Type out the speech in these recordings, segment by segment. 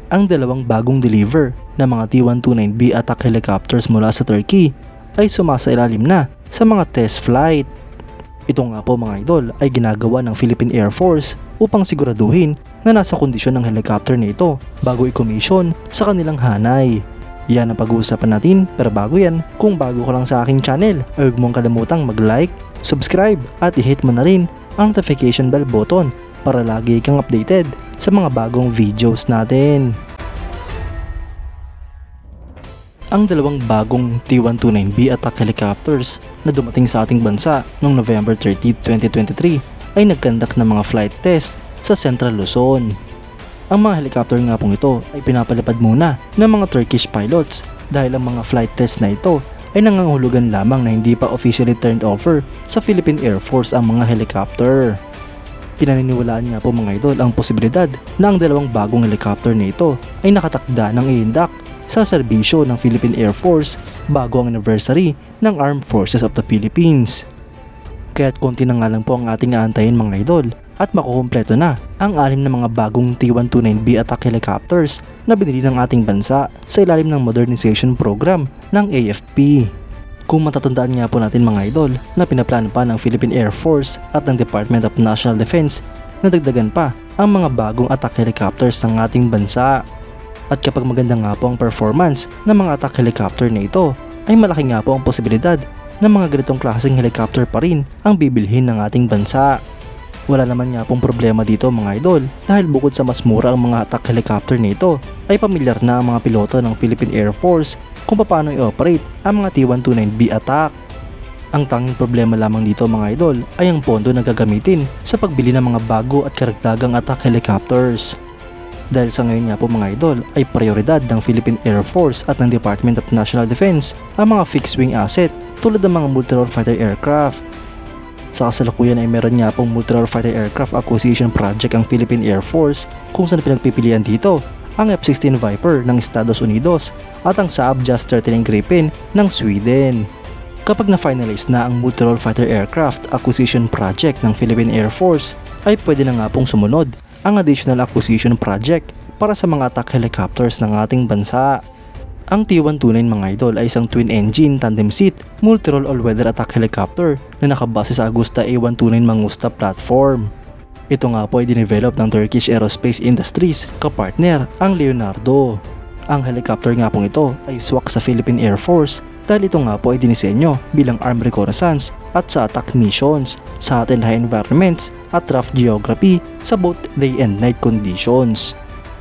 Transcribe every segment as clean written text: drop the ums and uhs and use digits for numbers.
ang dalawang bagong deliver na mga T-129B attack helicopters mula sa Turkey ay sumasailalim na sa mga test flight. Ito nga po mga idol ay ginagawa ng Philippine Air Force upang siguraduhin na nasa kondisyon ng helicopter na ito bago i-commission sa kanilang hanay. Yan ang pag-uusapan natin, pero bago yan, kung bago ka lang sa aking channel ay huwag mong kalimutang mag-like, subscribe at i-hit mo na rin ang notification bell button para lagi kang updated sa mga bagong videos natin. Ang dalawang bagong T-129B attack helicopters na dumating sa ating bansa noong November 30, 2023 ay nagkandak ng mga flight test sa Central Luzon. Ang mga helicopter nga pong ito ay pinapalipad muna ng mga Turkish pilots dahil ang mga flight test na ito ay nangangahulugan lamang na hindi pa officially turned over sa Philippine Air Force ang mga helicopter. Pinaniniwalaan nga po mga idol ang posibilidad na ang dalawang bagong helicopter na ito ay nakatakda ng iindak sa serbisyo ng Philippine Air Force bago ang anniversary ng Armed Forces of the Philippines. Kaya't konti na nga lang po ang ating aantayin mga idol at makukumpleto na ang 6 na mga bagong T-129B attack helicopters na binili ng ating bansa sa ilalim ng modernization program ng AFP. Kung matatandaan nga po natin mga idol na pinaplano pa ng Philippine Air Force at ng Department of National Defense na dagdagan pa ang mga bagong attack helicopters ng ating bansa. At kapag maganda nga po ang performance ng mga attack helicopter na ito, ay malaki nga po ang posibilidad na mga ganitong klaseng helicopter pa rin ang bibilhin ng ating bansa. Wala naman nga pong problema dito mga idol dahil bukod sa mas mura ang mga attack helicopter nito ay pamilyar na ang mga piloto ng Philippine Air Force kung paano i-operate ang mga T-129B attack. Ang tanging problema lamang dito mga idol ay ang pondo na gagamitin sa pagbili ng mga bago at karagdagang attack helicopters. Dahil sa ngayon nga po mga idol ay prioridad ng Philippine Air Force at ng Department of National Defense ang mga fixed-wing asset tulad ng mga multi-role fighter aircraft. Sa kasalukuyan ay meron nga pong multi-role fighter aircraft acquisition project ang Philippine Air Force kung saan pinagpipilian dito ang F-16 Viper ng Estados Unidos at ang Saab JAS 39 Gripen ng Sweden. Kapag na-finalize na ang multi-role fighter aircraft acquisition project ng Philippine Air Force ay pwede na nga pong sumunod ang additional acquisition project para sa mga attack helicopters ng ating bansa. Ang T-129 mga idol ay isang twin-engine tandem seat multi-role all-weather attack helicopter na nakabase sa Agusta A129 Mangusta platform. Ito nga po ay dinevelop ng Turkish Aerospace Industries kapartner ang Leonardo. Ang helicopter nga pong ito ay swak sa Philippine Air Force dahil ito nga po ay dinisenyo bilang armed reconnaissance at sa attack missions sa atin high environments at rough geography sa both day and night conditions.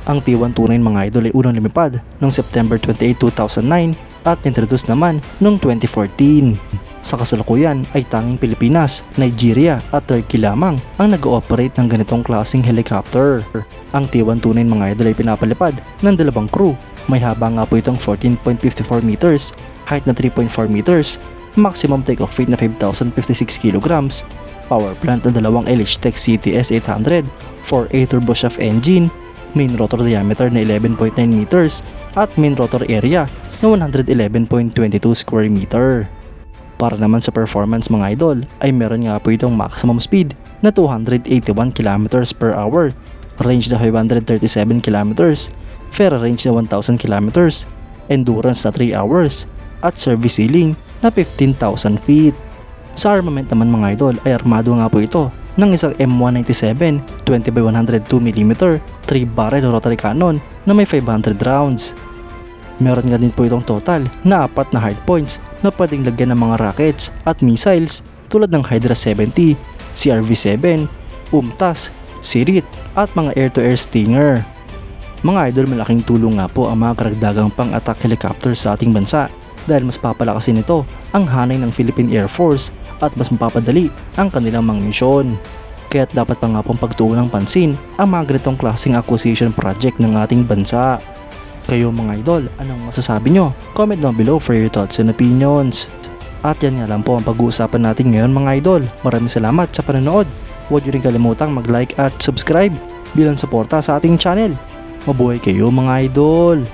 Ang T-129 mga idol ay unang lumipad noong September 28, 2009 at introduce naman noong 2014. Sa kasalukuyan ay tanging Pilipinas, Nigeria at Turkey lamang ang nag-ooperate ng ganitong klaseng helicopter. Ang T-129 mga idol ay pinapalipad ng dalawang crew. May haba nga po itong 14.54 meters, height na 3.4 meters, maximum takeoff weight na 5,056 kilograms, power plant na dalawang LH-Tech CTS 800, 4A turboshaft engine, main rotor diameter na 11.9 meters at main rotor area na 111.22 square meter. Para naman sa performance mga idol ay meron nga po itong maximum speed na 281 km per hour, range na 537 km, fair range na 1,000 km, endurance na 3 hours at service ceiling na 15,000 feet. Sa armament naman mga idol ay armado nga po ito ng isang M197 20x102mm 3-barrel rotary cannon na may 500 rounds. Meron nga din po itong total na 4 na hardpoints na pwedeng lagyan ng mga rockets at missiles tulad ng Hydra 70, CRV-7, UMTAS, Sirit at mga air-to-air Stinger. Mga idol, malaking tulong nga po ang mga karagdagang pang-attack helicopters sa ating bansa dahil mas papalakasin nito ang hanay ng Philippine Air Force at mas mapapadali ang kanilang mga misyon. Kaya't dapat pa nga pong pagtuunan ng pansin ang mga ganitong klaseng acquisition project ng ating bansa. Kayo mga idol, anong masasabi nyo? Comment down below for your thoughts and opinions. At yan nga lang po ang pag-uusapan natin ngayon mga idol. Maraming salamat sa panonood. Huwag nyo rin kalimutang mag-like at subscribe bilang suporta sa ating channel. Mabuhay kayo mga idol!